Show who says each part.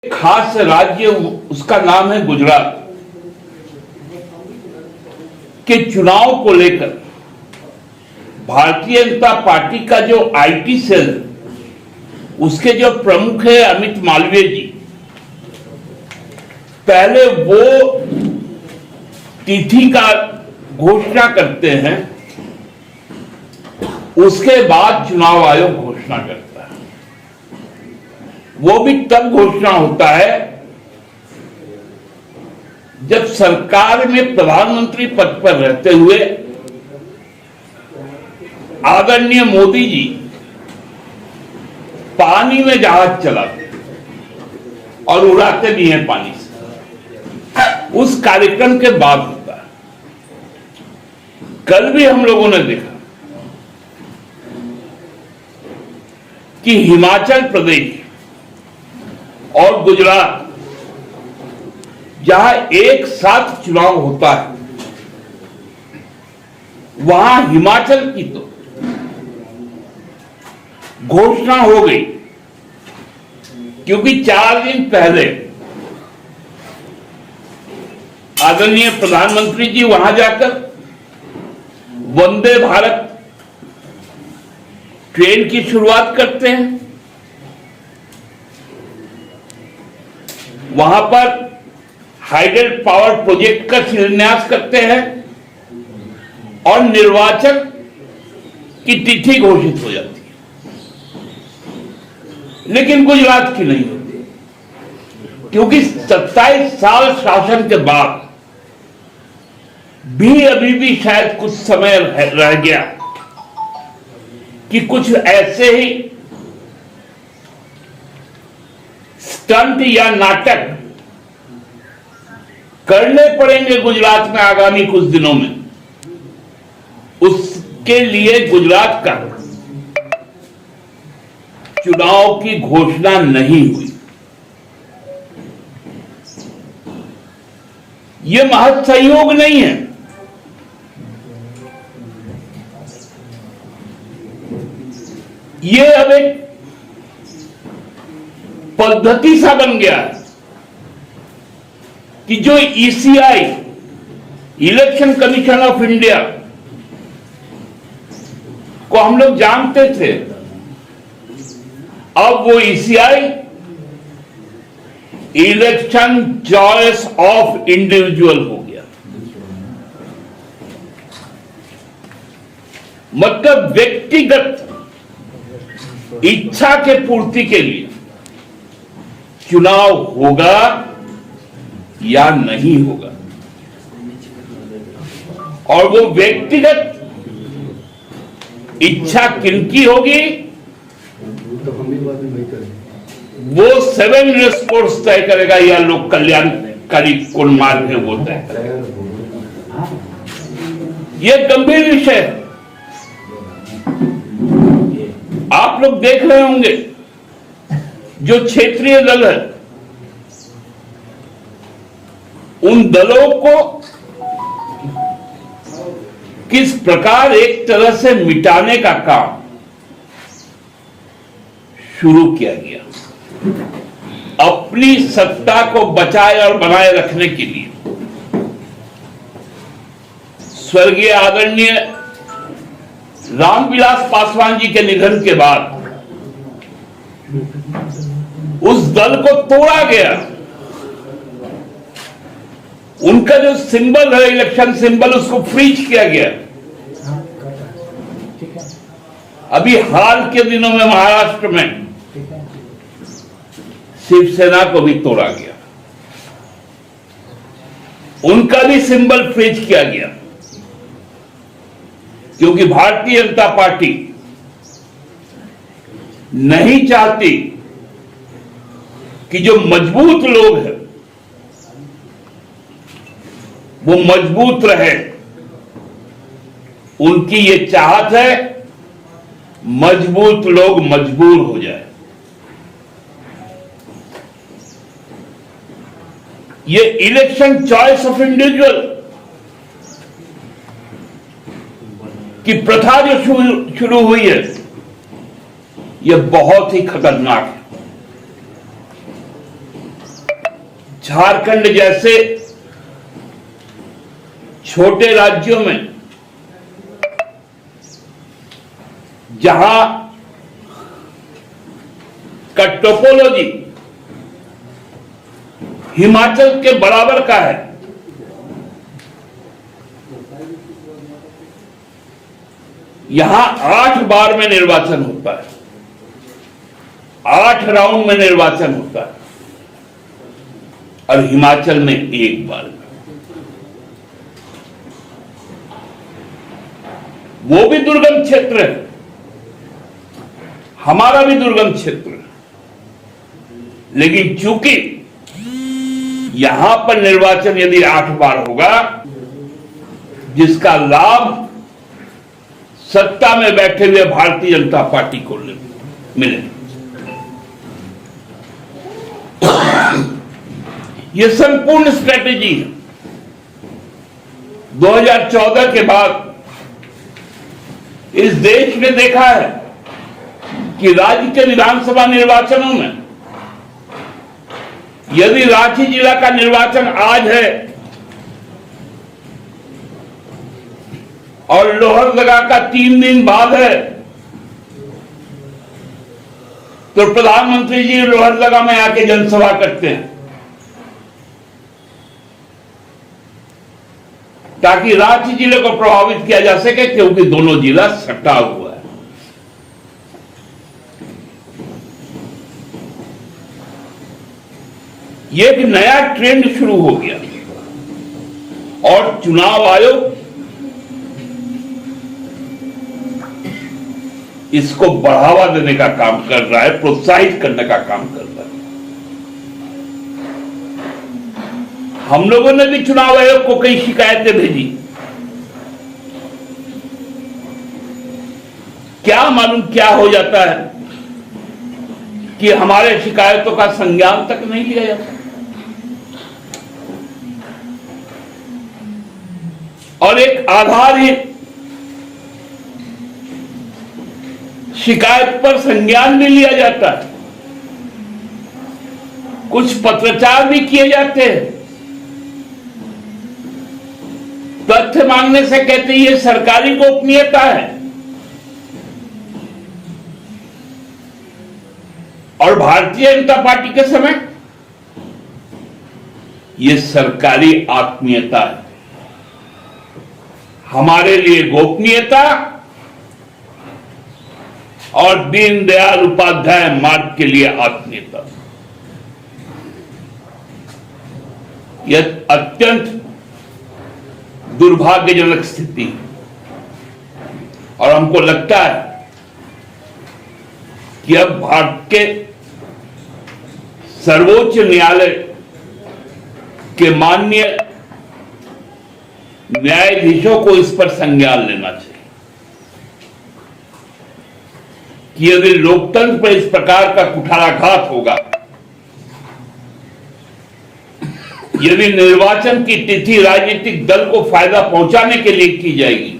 Speaker 1: खास राज्य उसका नाम है गुजरात के चुनाव को लेकर भारतीय जनता पार्टी का जो आईटी सेल उसके जो प्रमुख है अमित मालवीय जी, पहले वो तिथि का घोषणा करते हैं, उसके बाद चुनाव आयोग घोषणा करता है। वो भी तब घोषणा होता है जब सरकार में प्रधानमंत्री पद पर रहते हुए आदरणीय मोदी जी पानी में जहाज चलाते और उड़ाते भी हैं पानी से, उस कार्यक्रम के बाद होता है। कल भी हम लोगों ने देखा कि हिमाचल प्रदेश और गुजरात जहां एक साथ चुनाव होता है, वहां हिमाचल की तो घोषणा हो गई, क्योंकि 4 दिन पहले आदरणीय प्रधानमंत्री जी वहां जाकर वंदे भारत ट्रेन की शुरुआत करते हैं। वहां पर हाइडल पावर प्रोजेक्ट का शिलान्यास करते हैं और निर्वाचन की तिथि घोषित हो जाती है, लेकिन गुजरात की नहीं होती, क्योंकि 27 साल शासन के बाद भी अभी भी शायद कुछ समय रह गया कि कुछ ऐसे ही स्टंट या नाटक करने पड़ेंगे गुजरात में आगामी कुछ दिनों में। उसके लिए गुजरात का चुनाव की घोषणा नहीं हुई। यह महज सहयोग नहीं है, यह अब एक पद्धति सा बन गया है कि जो ECI, election commission of India को हम लोग जानते थे, अब वो ECI election choice of individual हो गया। मतलब व्यक्तिगत इच्छा के पूर्ति के लिए चुनाव होगा या नहीं होगा, और वो व्यक्तिगत इच्छा किनकी होगी, वो 7 रिस्पोर्ट्स तय करेगा या लोक कल्याणकारी कौन मार्ग है वो तय करेगा। यह गंभीर विषय है। आप लोग देख रहे होंगे जो क्षेत्रीय दल है, उन दलों को किस प्रकार एक तरह से मिटाने का काम शुरू किया गया, अपनी सत्ता को बचाए और बनाए रखने के लिए। स्वर्गीय आदरणीय रामविलास पासवान जी के निधन के बाद उस दल को तोड़ा गया। उनका जो सिंबल है, इलेक्शन सिंबल, उसको फ्रीज किया गया। अभी हाल के दिनों में महाराष्ट्र में शिवसेना को भी तोड़ा गया, उनका भी सिंबल फ्रीज किया गया, क्योंकि भारतीय जनता पार्टी नहीं चाहती कि जो मजबूत लोग हैं वो मजबूत रहे। उनकी ये चाहत है मजबूत लोग मजबूर हो जाए। ये इलेक्शन चॉइस ऑफ इंडिविजुअल की प्रथा जो शुरू हुई है, यह बहुत ही खतरनाक है। झारखंड जैसे छोटे राज्यों में जहां का टोपोलॉजी हिमाचल के बराबर का है, यहां 8 बार में निर्वाचन होता है, 8 राउंड में निर्वाचन होता है, और हिमाचल में 1 बार में। वो भी दुर्गम क्षेत्र है, हमारा भी दुर्गम क्षेत्र है, लेकिन चूंकि यहां पर निर्वाचन यदि 8 बार होगा, जिसका लाभ सत्ता में बैठे हुए भारतीय जनता पार्टी को मिले। यह संपूर्ण स्ट्रेटेजी है। 2014 के बाद इस देश ने देखा है कि राज्य के विधानसभा निर्वाचनों में यदि रांची जिला का निर्वाचन आज है और लोहरदगा का 3 दिन बाद है, तो प्रधानमंत्री जी लोहरदगा में आके जनसभा करते हैं ताकि रांची जिले को प्रभावित किया जा सके, क्योंकि दोनों जिला सटा हुआ है। यह एक नया ट्रेंड शुरू हो गया और चुनाव आयोग इसको बढ़ावा देने का काम कर रहा है, प्रोत्साहित करने का काम कर रहा है। हम लोगों ने भी चुनाव आयोग को कई शिकायतें भेजी, क्या मालूम क्या हो जाता है कि हमारे शिकायतों का संज्ञान तक नहीं लिया जाता। और एक आधारहीन शिकायत पर संज्ञान भी लिया जाता है, कुछ पत्राचार भी किए जाते हैं। तथ्य मांगने से कहते ये सरकारी गोपनीयता है, और भारतीय जनता पार्टी के समय ये सरकारी आत्मीयता है। हमारे लिए गोपनीयता और दीनदयाल उपाध्याय मार्ग के लिए आत्मीयता, यह अत्यंत दुर्भाग्यजनक स्थिति है। और हमको लगता है कि अब भारत के सर्वोच्च न्यायालय के माननीय न्यायाधीशों को इस पर संज्ञान लेना चाहिए कि यदि लोकतंत्र पर इस प्रकार का कुठाराघात होगा, यदि निर्वाचन की तिथि राजनीतिक दल को फायदा पहुंचाने के लिए की जाएगी,